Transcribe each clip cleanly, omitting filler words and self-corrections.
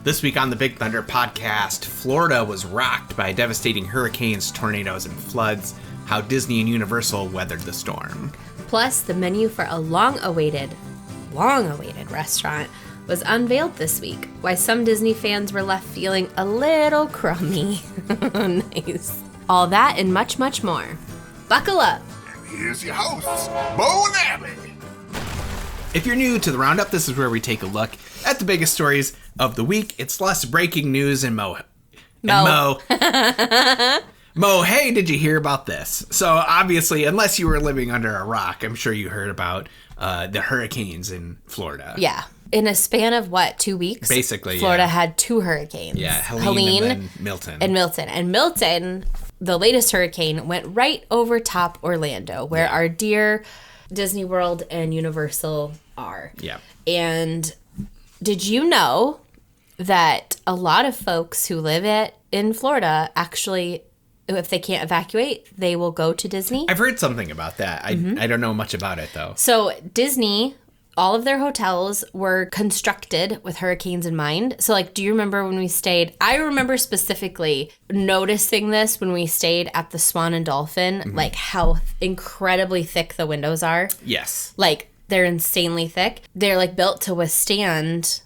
This week on the Big Thunder podcast, Florida was rocked by devastating hurricanes, tornadoes, and floods. How Disney and Universal weathered the storm. Plus, the menu for a long-awaited restaurant was unveiled this week. Why some Disney fans were left feeling a little crummy. Nice. All that and much, much more. Buckle up. And here's your hosts, Bo and Abby. If you're new to the Roundup, this is where we take a look at the biggest stories of the week. It's less breaking news and Mo. Mo, hey, did you hear about this? So obviously, unless you were living under a rock, I'm sure you heard about the hurricanes in Florida. Yeah. In a span of, 2 weeks? Basically, Florida yeah. had 2 hurricanes. Yeah, Helene and then Milton. And Milton, the latest hurricane, went right over top Orlando, where our dear Disney World and Universal are. Yeah. And did you know that a lot of folks who live in Florida actually, if they can't evacuate, they will go to Disney? I've heard something about that. I don't know much about it, though. So Disney, all of their hotels were constructed with hurricanes in mind. So, do you remember when we stayed? I remember specifically noticing this when we stayed at the Swan and Dolphin, how incredibly thick the windows are. Yes. They're insanely thick. They're, built to withstand,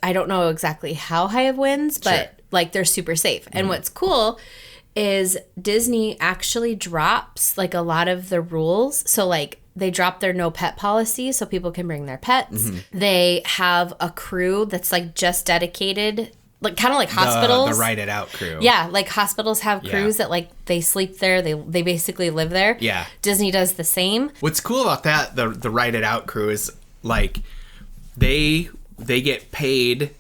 I don't know exactly how high of winds, but, they're super safe. And what's cool is Disney actually drops, a lot of the rules. So, they drop their no pet policy so people can bring their pets. They have a crew that's just dedicated, kind of like hospitals. The Ride It Out crew. Yeah, hospitals have crews that they sleep there. They basically live there. Yeah. Disney does the same. What's cool about that, the Ride It Out crew is they get paid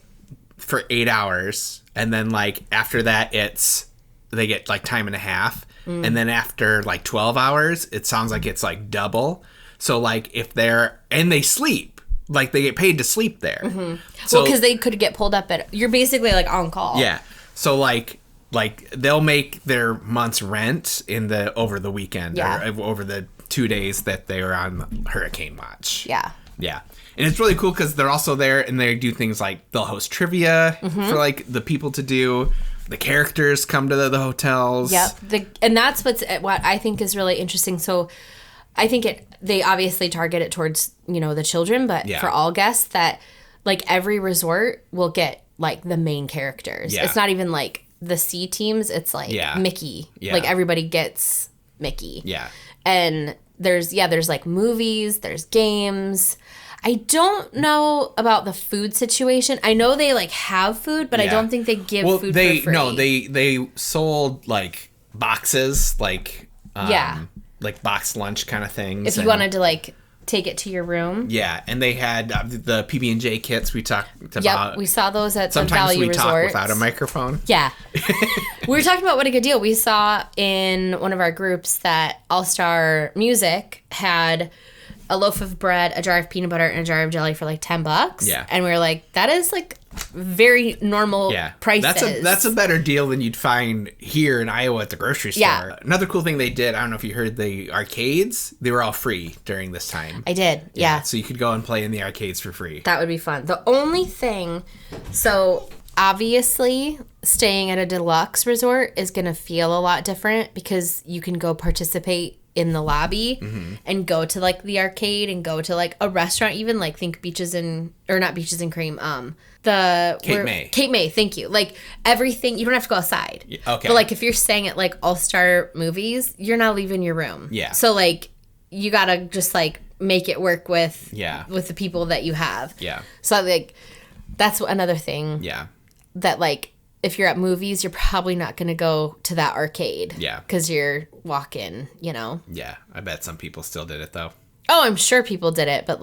for 8 hours, and then after that they get time and a half. And then after 12 hours, it sounds like it's double. So if and they sleep, they get paid to sleep there. So, because they could get pulled up you're basically on call. Yeah. So they'll make their month's rent over the weekend or over the 2 days that they were on hurricane watch. Yeah. Yeah. And it's really cool because they're also there and they do things they'll host trivia for the people to do. The characters come to the hotels. Yep. And that's what I think is really interesting. So I think they obviously target it towards, the children, but for all guests that every resort will get the main characters. Yeah. It's not even the C teams. It's Mickey. Yeah. Everybody gets Mickey. Yeah. And there's movies, there's games. I don't know about the food situation. I know they have food, but I don't think they give food for free. No, they sold boxes, box lunch kind of things. If you wanted to take it to your room. Yeah, and they had the PB&J kits we talked about. Yep, we saw those at the Sometimes Value we Resort. talk without a microphone. Yeah. We were talking about what a good deal. We saw in one of our groups that All Star Music had a loaf of bread, a jar of peanut butter, and a jar of jelly for $10. Yeah. And we were like, that is very normal prices. That's a better deal than you'd find here in Iowa at the grocery store. Yeah. Another cool thing they did, I don't know if you heard, the arcades, they were all free during this time. I did, yeah. So you could go and play in the arcades for free. That would be fun. The only thing, so obviously staying at a deluxe resort is going to feel a lot different because you can go participate in the lobby and go to the arcade and go to a restaurant, even think Beaches and Cream, Cape May, thank you. Everything, you don't have to go outside. Okay. But if you're staying at All-Star Movies, you're not leaving your room. Yeah. So you gotta just make it work with the people that you have. Yeah. So that's another thing. Yeah. That if you're at movies, you're probably not going to go to that arcade. Yeah. Because you're walking, Yeah. I bet some people still did it, though. Oh, I'm sure people did it, but,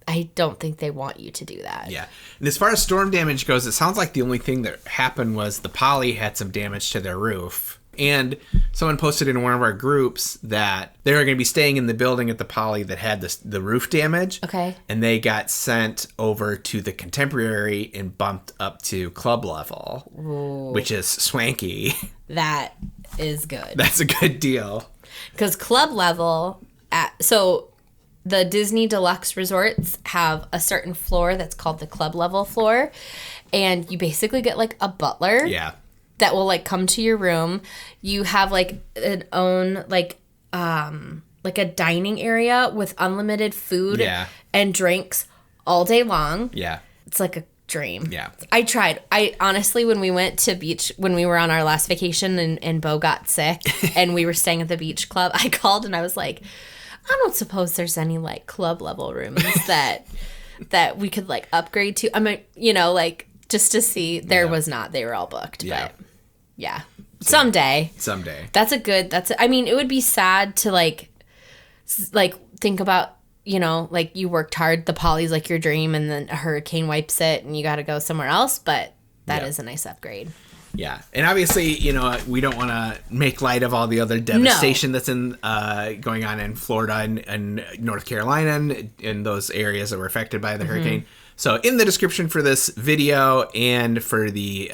I don't think they want you to do that. Yeah. And as far as storm damage goes, it sounds like the only thing that happened was the Poly had some damage to their roof. And someone posted in one of our groups that they were going to be staying in the building at the Poly that had the roof damage. Okay. And they got sent over to the Contemporary and bumped up to club level, which is swanky. That is good. That's a good deal. Because club level, so the Disney Deluxe resorts have a certain floor that's called the club level floor. And you basically get like a butler. Yeah. That will like come to your room. You have like an own like a dining area with unlimited food and drinks all day long. Yeah. It's like a dream. Yeah. I tried. I honestly, when we went to beach, when we were on our last vacation and Bo got sick and we were staying at the beach club, I called and I was like, I don't suppose there's any like club level rooms that we could like upgrade to. I mean, like just to see. There was not. They were all booked. Yeah. But yeah. Someday. I mean, it would be sad to like think about, like you worked hard, the Poly's like your dream, and then a hurricane wipes it and you got to go somewhere else. But that is a nice upgrade. Yeah. And obviously, we don't want to make light of all the other devastation that's going on in Florida and North Carolina and those areas that were affected by the hurricane. So in the description for this video and for the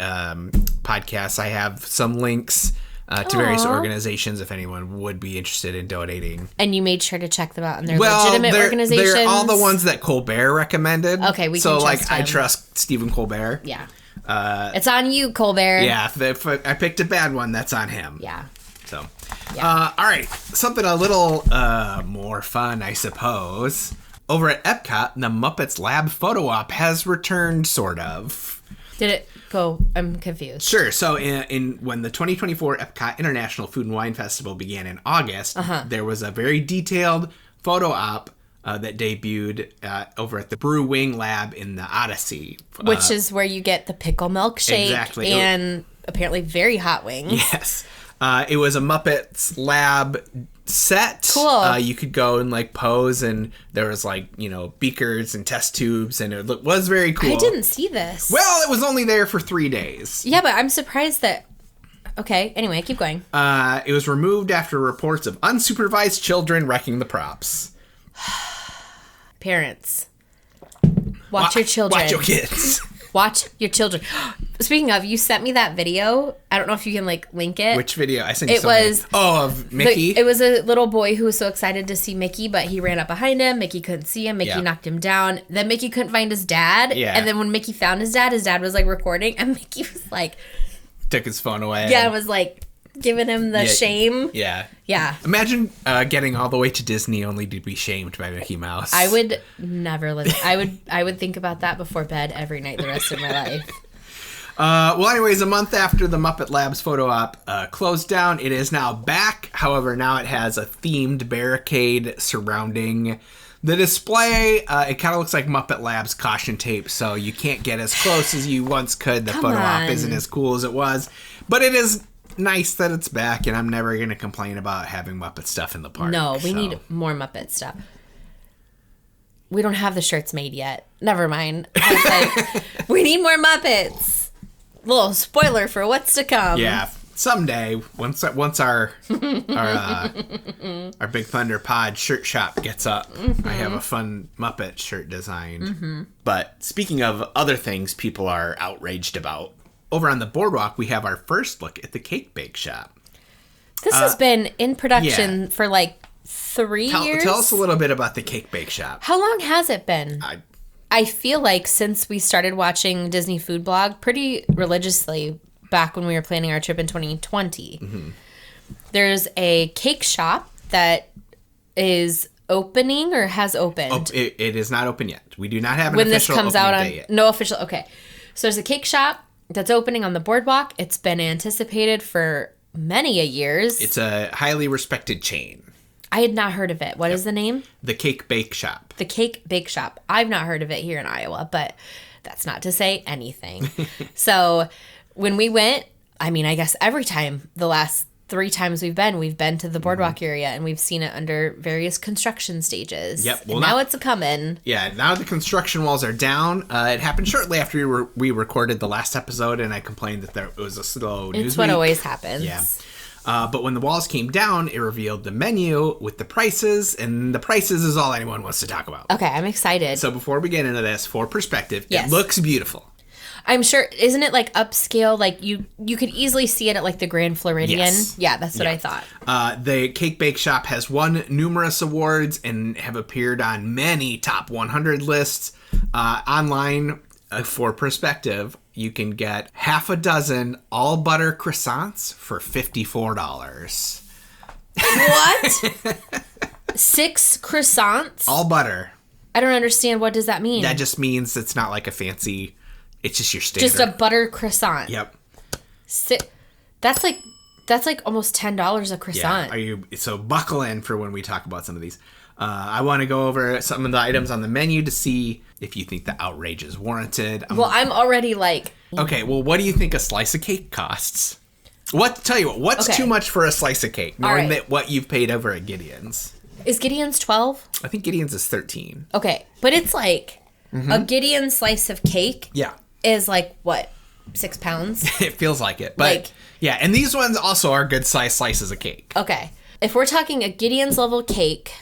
podcast, I have some links to various organizations if anyone would be interested in donating. And you made sure to check them out, and they're legitimate organizations. They're all the ones that Colbert recommended. Okay, we can trust him. I trust Stephen Colbert. Yeah. It's on you, Colbert. Yeah, if I picked a bad one, that's on him. Yeah. So, all right, something a little more fun, I suppose. Over at EPCOT, the Muppets Lab photo op has returned, sort of. Did it go? I'm confused. Sure. So when the 2024 EPCOT International Food and Wine Festival began in August, there was a very detailed photo op that debuted over at the Brew Wing Lab in the Odyssey. Which is where you get the pickle milkshake exactly. And apparently very hot wings. Yes. It was a Muppets Lab set. Cool. You could go and like pose, and there was like beakers and test tubes, and it was very cool. I didn't see this. Well, it was only there for 3 days. Yeah, but I'm surprised that. Okay. Anyway, keep going. It was removed after reports of unsupervised children wrecking the props. Parents, watch your children. Watch your kids. Watch your children. Speaking of, you sent me that video. I don't know if you can like link it. Which video? I sent you it was of Mickey. It was a little boy who was so excited to see Mickey, but he ran up behind him. Mickey couldn't see him. Mickey knocked him down. Then Mickey couldn't find his dad. Yeah. And then when Mickey found his dad was like recording, and Mickey was like, took his phone away. Yeah, it was like giving him the shame. Yeah. Yeah. Imagine getting all the way to Disney only to be shamed by Mickey Mouse. I would never listen. I would think about that before bed every night the rest of my life. Well, anyways, a month after the Muppet Labs photo op closed down, it is now back. However, now it has a themed barricade surrounding the display. It kind of looks like Muppet Labs caution tape, so you can't get as close as you once could. The photo op isn't as cool as it was, but it is nice that it's back, and I'm never going to complain about having Muppet stuff in the park. No, we need more Muppet stuff. We don't have the shirts made yet. Never mind. I was like, we need more Muppets. Little spoiler for what's to come. Yeah, someday, once our Big Thunder Pod shirt shop gets up, I have a fun Muppet shirt designed. But speaking of other things people are outraged about, over on the Boardwalk, we have our first look at the Cake Bake Shop. This has been in production for like 3 years. Tell us a little bit about the Cake Bake Shop. How long has it been? I feel like since we started watching Disney Food Blog pretty religiously back when we were planning our trip in 2020. There's a cake shop that is opening or has opened. It is not open yet. We do not have an when official this comes out opening date yet. No official. Okay, so there's a cake shop that's opening on the Boardwalk. It's been anticipated for many a years. It's a highly respected chain. I had not heard of it. What is the name? The Cake Bake Shop. The Cake Bake Shop. I've not heard of it here in Iowa, but that's not to say anything. So when we went, I mean, I guess every time, the last 3 times we've been to the Boardwalk area, and we've seen it under various construction stages. Yep. Well, and now it's a-coming. Yeah, now the construction walls are down. It happened shortly after we recorded the last episode, and I complained that it was a slow news It's what week. always happens. Yeah. But when the walls came down, it revealed the menu with the prices, and the prices is all anyone wants to talk about. Okay, I'm excited. So before we get into this, for perspective, Yes. It looks beautiful. I'm sure, isn't it like upscale? Like you could easily see it at like the Grand Floridian. Yes. Yeah, that's what I thought. The Cake Bake Shop has won numerous awards and have appeared on many top 100 lists. Online, for perspective, you can get half a dozen all butter croissants for $54. What? 6 croissants? All butter. I don't understand. What does that mean? That just means it's not like a fancy, it's just your standard. Just a butter croissant. Yep. That's like almost $10 a croissant. Yeah. So buckle in for when we talk about some of these. I want to go over some of the items on the menu to see if you think the outrage is warranted. I'm already like... Okay, well, what do you think a slice of cake costs? Tell you what's too much for a slice of cake, knowing that what you've paid over at Gideon's? Is Gideon's 12? I think Gideon's is 13. Okay, but it's like a Gideon slice of cake is like, what, 6 pounds? It feels like it. But yeah, and these ones also are good size slices of cake. Okay. If we're talking a Gideon's level cake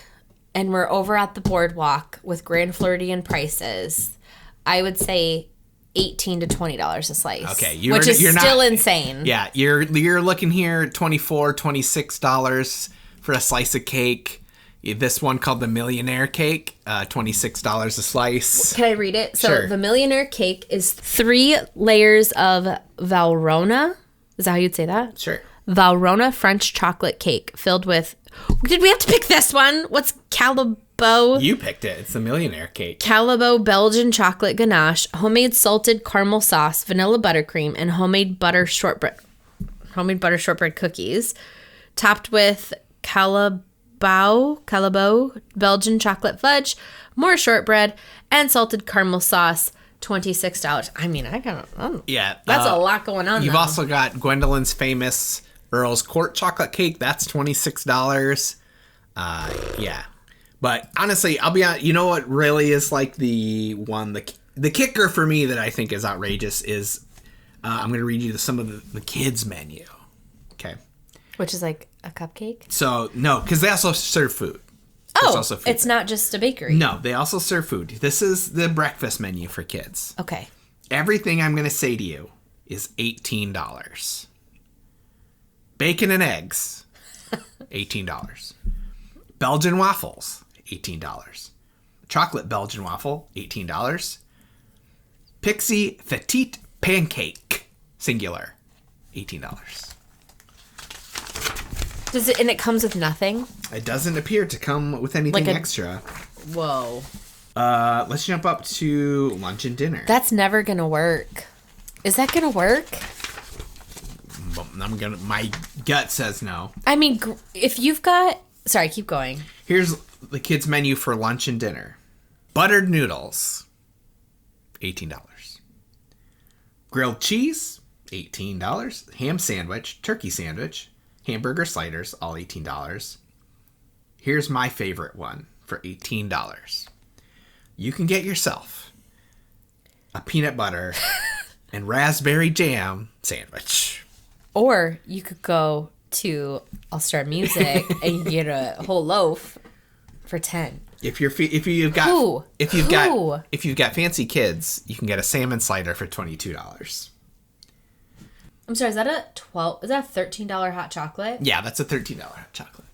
and we're over at the Boardwalk with Grand Floridian prices, I would say $18 to $20 a slice. Okay, which is still insane. Yeah, you're looking here at $24, $26 for a slice of cake. This one called the Millionaire Cake, $26 a slice. Can I read it? So Sure. the Millionaire Cake is 3 layers of Valrhona. Is that how you'd say that? Sure. Valrhona French chocolate cake filled with... Did we have to pick this one? What's Calabo? You picked it. It's the Millionaire Cake. Calabo Belgian chocolate ganache, homemade salted caramel sauce, vanilla buttercream, and homemade butter shortbread cookies, topped with Calabo Belgian chocolate fudge, more shortbread, and salted caramel sauce. $26. I mean, that's a lot going on. You've also got Gwendolyn's famous Earl's Court chocolate cake. That's $26. Yeah. But honestly, I'll be honest, you know what really is like the kicker for me that I think is outrageous is I'm going to read you some of the kids' menu. Okay. Which is like a cupcake? So, no, because they also serve food. It's not just a bakery. No, they also serve food. This is the breakfast menu for kids. Okay. Everything I'm going to say to you is $18. Bacon and eggs, $18. Belgian waffles, $18. Chocolate Belgian waffle, $18. Pixie Petite Pancake, singular, $18. And it comes with nothing? It doesn't appear to come with anything extra. Whoa. Let's jump up to lunch and dinner. That's never gonna work. Is that gonna work? My gut says no. I mean, if you've got... Sorry, keep going. Here's the kids' menu for lunch and dinner. Buttered noodles, $18. Grilled cheese, $18. Ham sandwich, turkey sandwich, hamburger sliders, all $18. Here's my favorite one for $18. You can get yourself a peanut butter and raspberry jam sandwich. Or you could go to All Star Music and you get a whole loaf for $10. If you've got fancy kids, you can get a salmon slider for $22. I'm sorry, is that a $13 hot chocolate? Yeah, that's a $13 hot chocolate.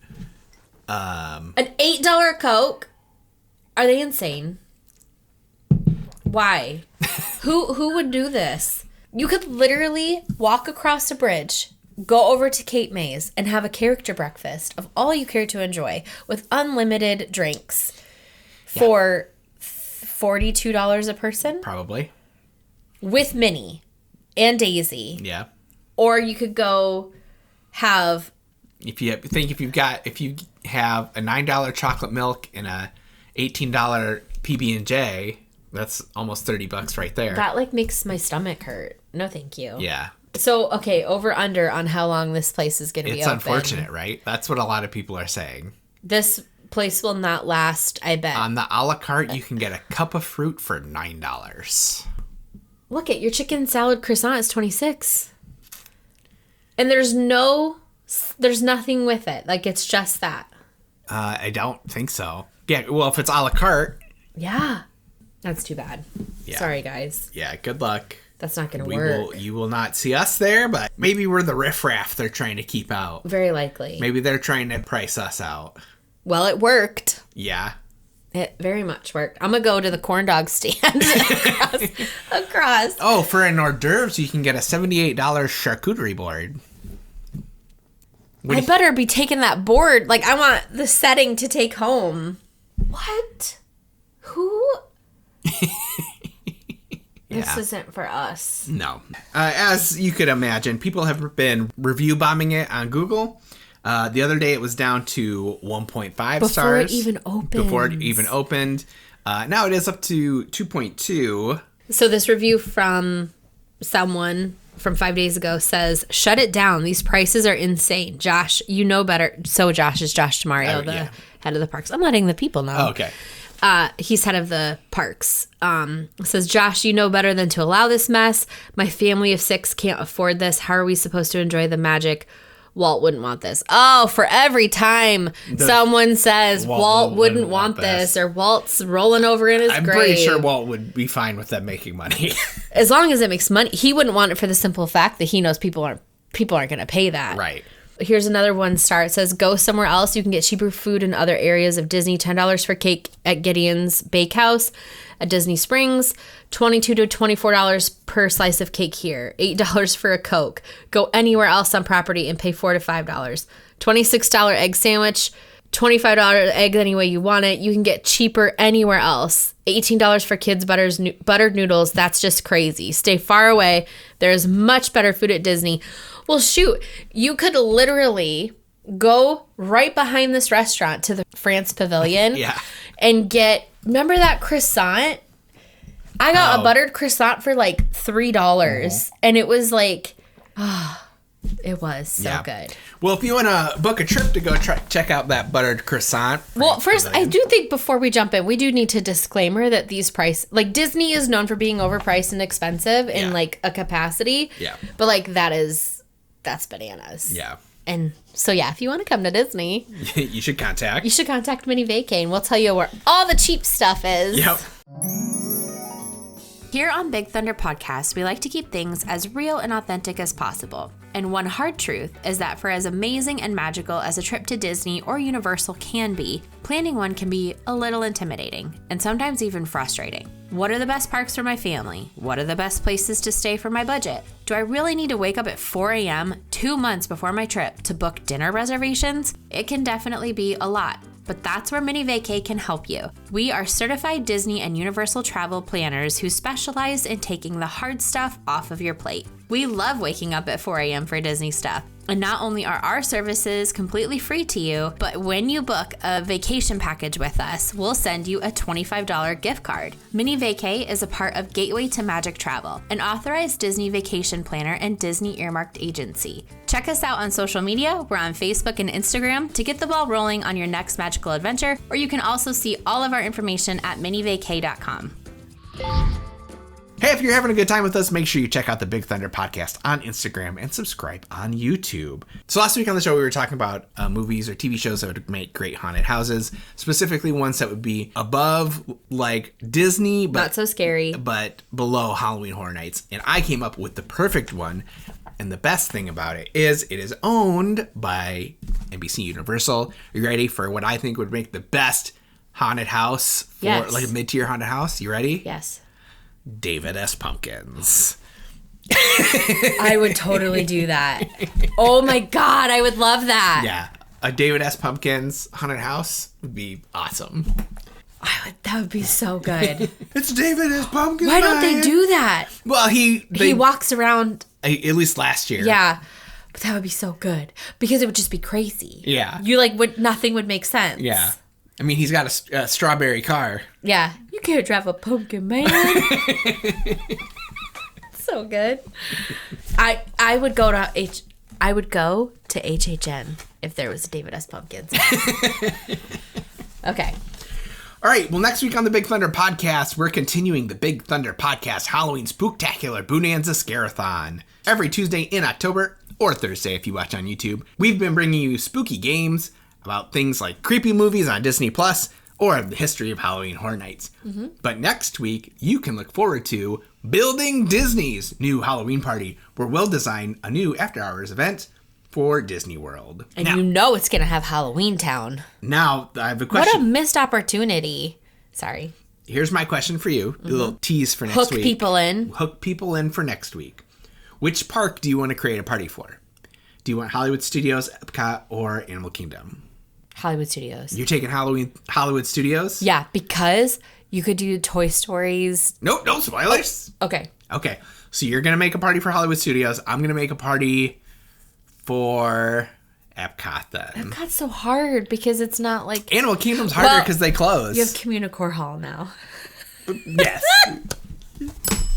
An $8 Coke? Are they insane? Why? Who would do this? You could literally walk across a bridge, go over to Cape May's, and have a character breakfast of all you care to enjoy with unlimited drinks for $42 a person? Probably. With Minnie and Daisy. Yeah. Or you could go have... If you have a $9 chocolate milk and a $18 PB&J, that's almost $30 right there. That makes my stomach hurt. No, thank you. Yeah. So, okay, over under on how long this place is going to be open. It's unfortunate, right? That's what a lot of people are saying. This place will not last, I bet. On the a la carte, you can get a cup of fruit for $9. Look at your chicken salad croissant is $26. And there's nothing with it. It's just that. I don't think so. Yeah, well, if it's a la carte. Yeah. That's too bad. Yeah. Sorry, guys. Yeah, good luck. That's not going to work. You will not see us there, but maybe we're the riffraff they're trying to keep out. Very likely. Maybe they're trying to price us out. Well, it worked. Yeah. It very much worked. I'm going to go to the corn dog stand across. Oh, for an hors d'oeuvres, you can get a $78 charcuterie board. I better be taking that board. Like, I want the setting to take home. What? Who? This isn't for us. No. As you could imagine, people have been review bombing it on Google. The other day it was down to 1.5 stars. Before it even opened. Before it even opened. Now it is up to 2.2. So this review from someone from 5 days ago says, shut it down. These prices are insane. Josh, you know better. So Josh is Josh Tamario, the head of the parks. I'm letting the people know. Oh, okay. He's head of the parks. Says, Josh, you know better than to allow this mess. My family of 6 can't afford this. How are we supposed to enjoy the magic? Walt wouldn't want this. Oh, for every time someone says Walt wouldn't want this, or Walt's rolling over in his grave. I'm pretty sure Walt would be fine with them making money. As long as it makes money. He wouldn't want it for the simple fact that he knows people aren't going to pay that. Right. Here's another 1 star. It says, go somewhere else. You can get cheaper food in other areas of Disney. $10 for cake at Gideon's Bakehouse at Disney Springs. $22 to $24 per slice of cake here. $8 for a Coke. Go anywhere else on property and pay $4 to $5. $26 egg sandwich. $25 egg any way you want it. You can get cheaper anywhere else. $18 for kids' buttered noodles. That's just crazy. Stay far away. There's much better food at Disney. Well, shoot, you could literally go right behind this restaurant to the France Pavilion and get, remember that croissant? I got a buttered croissant for like $3 and it was like, it was so good. Well, if you want to book a trip to go check out that buttered croissant. Well, first, I do think before we jump in, we do need to disclaimer that these like Disney is known for being overpriced and expensive in like a capacity. Yeah. But like that's bananas. Yeah. And so, if you want to come to Disney, you should contact Minnie Vacay and we'll tell you where all the cheap stuff is. Yep. Here on Big Thunder Podcast, we like to keep things as real and authentic as possible. And one hard truth is that for as amazing and magical as a trip to Disney or Universal can be, planning one can be a little intimidating and sometimes even frustrating. What are the best parks for my family? What are the best places to stay for my budget? Do I really need to wake up at 4 a.m. 2 months before my trip to book dinner reservations? It can definitely be a lot. But that's where Minnie Vacay can help you. We are certified Disney and Universal travel planners who specialize in taking the hard stuff off of your plate. We love waking up at 4 a.m. for Disney stuff. And not only are our services completely free to you, but when you book a vacation package with us, we'll send you a $25 gift card. Minnie Vacay is a part of Gateway to Magic Travel, an authorized Disney vacation planner and Disney earmarked agency. Check us out on social media. We're on Facebook and Instagram to get the ball rolling on your next magical adventure, or you can also see all of our information at minnievacay.com. Hey, if you're having a good time with us, make sure you check out the Big Thunder Podcast on Instagram and subscribe on YouTube. So last week on the show, we were talking about movies or TV shows that would make great haunted houses, specifically ones that would be above like Disney, but not so scary, but below Halloween Horror Nights. And I came up with the perfect one. And the best thing about it is owned by NBC Universal. Are you ready for what I think would make the best haunted house for like a mid-tier haunted house? You ready? Yes. David S. Pumpkins. I would totally do that. Oh my God, I would love that. Yeah. A David S. Pumpkins haunted house would be awesome. That would be so good. It's David S. Pumpkins. Why don't they do that? Well, he walks around. At least last year. Yeah. But that would be so good. Because it would just be crazy. Yeah. You nothing would make sense. Yeah. I mean, he's got a strawberry car. Yeah. You can't drive a pumpkin, man. So good. I would go to HHN if there was a David S. Pumpkins. Okay. All right. Well, next week on the Big Thunder Podcast, we're continuing the Big Thunder Podcast Halloween Spooktacular Bonanza Scare-a-thon every Tuesday in October or Thursday if you watch on YouTube. We've been bringing you spooky games about things like creepy movies on Disney Plus or the history of Halloween Horror Nights. Mm-hmm. But next week, you can look forward to Building Disney's new Halloween party. We're well designed a new after-hours event for Disney World. And you know it's going to have Halloween Town. Now, I have a question. What a missed opportunity. Sorry. Here's my question for you. A little tease for next week. Hook people in. Hook people in for next week. Which park do you want to create a party for? Do you want Hollywood Studios, EPCOT, or Animal Kingdom? Hollywood Studios. You're taking Hollywood Studios? Yeah, because you could do Toy Stories. Nope, no spoilers. Okay. Okay, so you're going to make a party for Hollywood Studios. I'm going to make a party for EPCOT then. EPCOT's so hard because it's not like... Animal Kingdom's harder because they close. You have Communicore Hall now. Yes.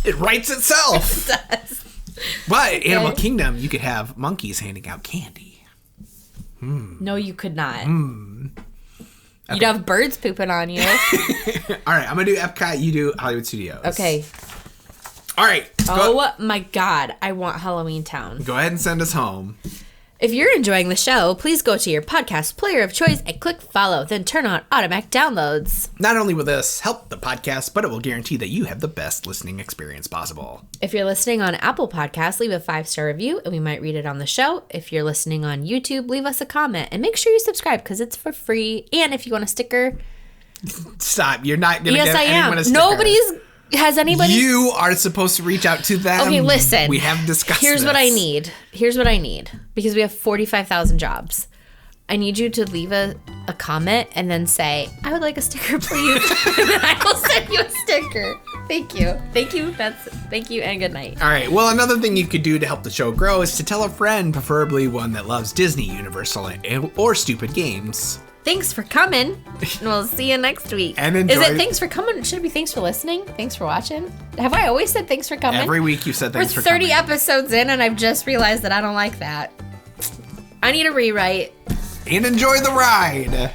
It writes itself. It does. But Animal Kingdom, you could have monkeys handing out candy. No, you could not. Okay. You'd have birds pooping on you. All right, I'm going to do EPCOT. You do Hollywood Studios. Okay. All right. My God. I want Halloween Town. Go ahead and send us home. If you're enjoying the show, please go to your podcast player of choice and click follow, then turn on automatic downloads. Not only will this help the podcast, but it will guarantee that you have the best listening experience possible. If you're listening on Apple Podcasts, leave a 5-star review and we might read it on the show. If you're listening on YouTube, leave us a comment and make sure you subscribe because it's for free. And if you want a sticker... Stop. You're not going to yes, get anyone a sticker. Has anybody... You are supposed to reach out to them. Okay, listen. We have discussed Here's this. what I need. Here's what I need. Because we have 45,000 jobs. I need you to leave a comment and then say, I would like a sticker, please. And then I will send you a sticker. Thank you. Thank you. Thank you and good night. All right. Well, another thing you could do to help the show grow is to tell a friend, preferably one that loves Disney, Universal, or stupid games. Thanks for coming. And we'll see you next week. And enjoy. Is it thanks for coming? Should it be thanks for listening? Thanks for watching? Have I always said thanks for coming? Every week you said thanks for coming. We're 30 coming. episodes in and I've just realized that I don't like that. I need a rewrite. And enjoy the ride.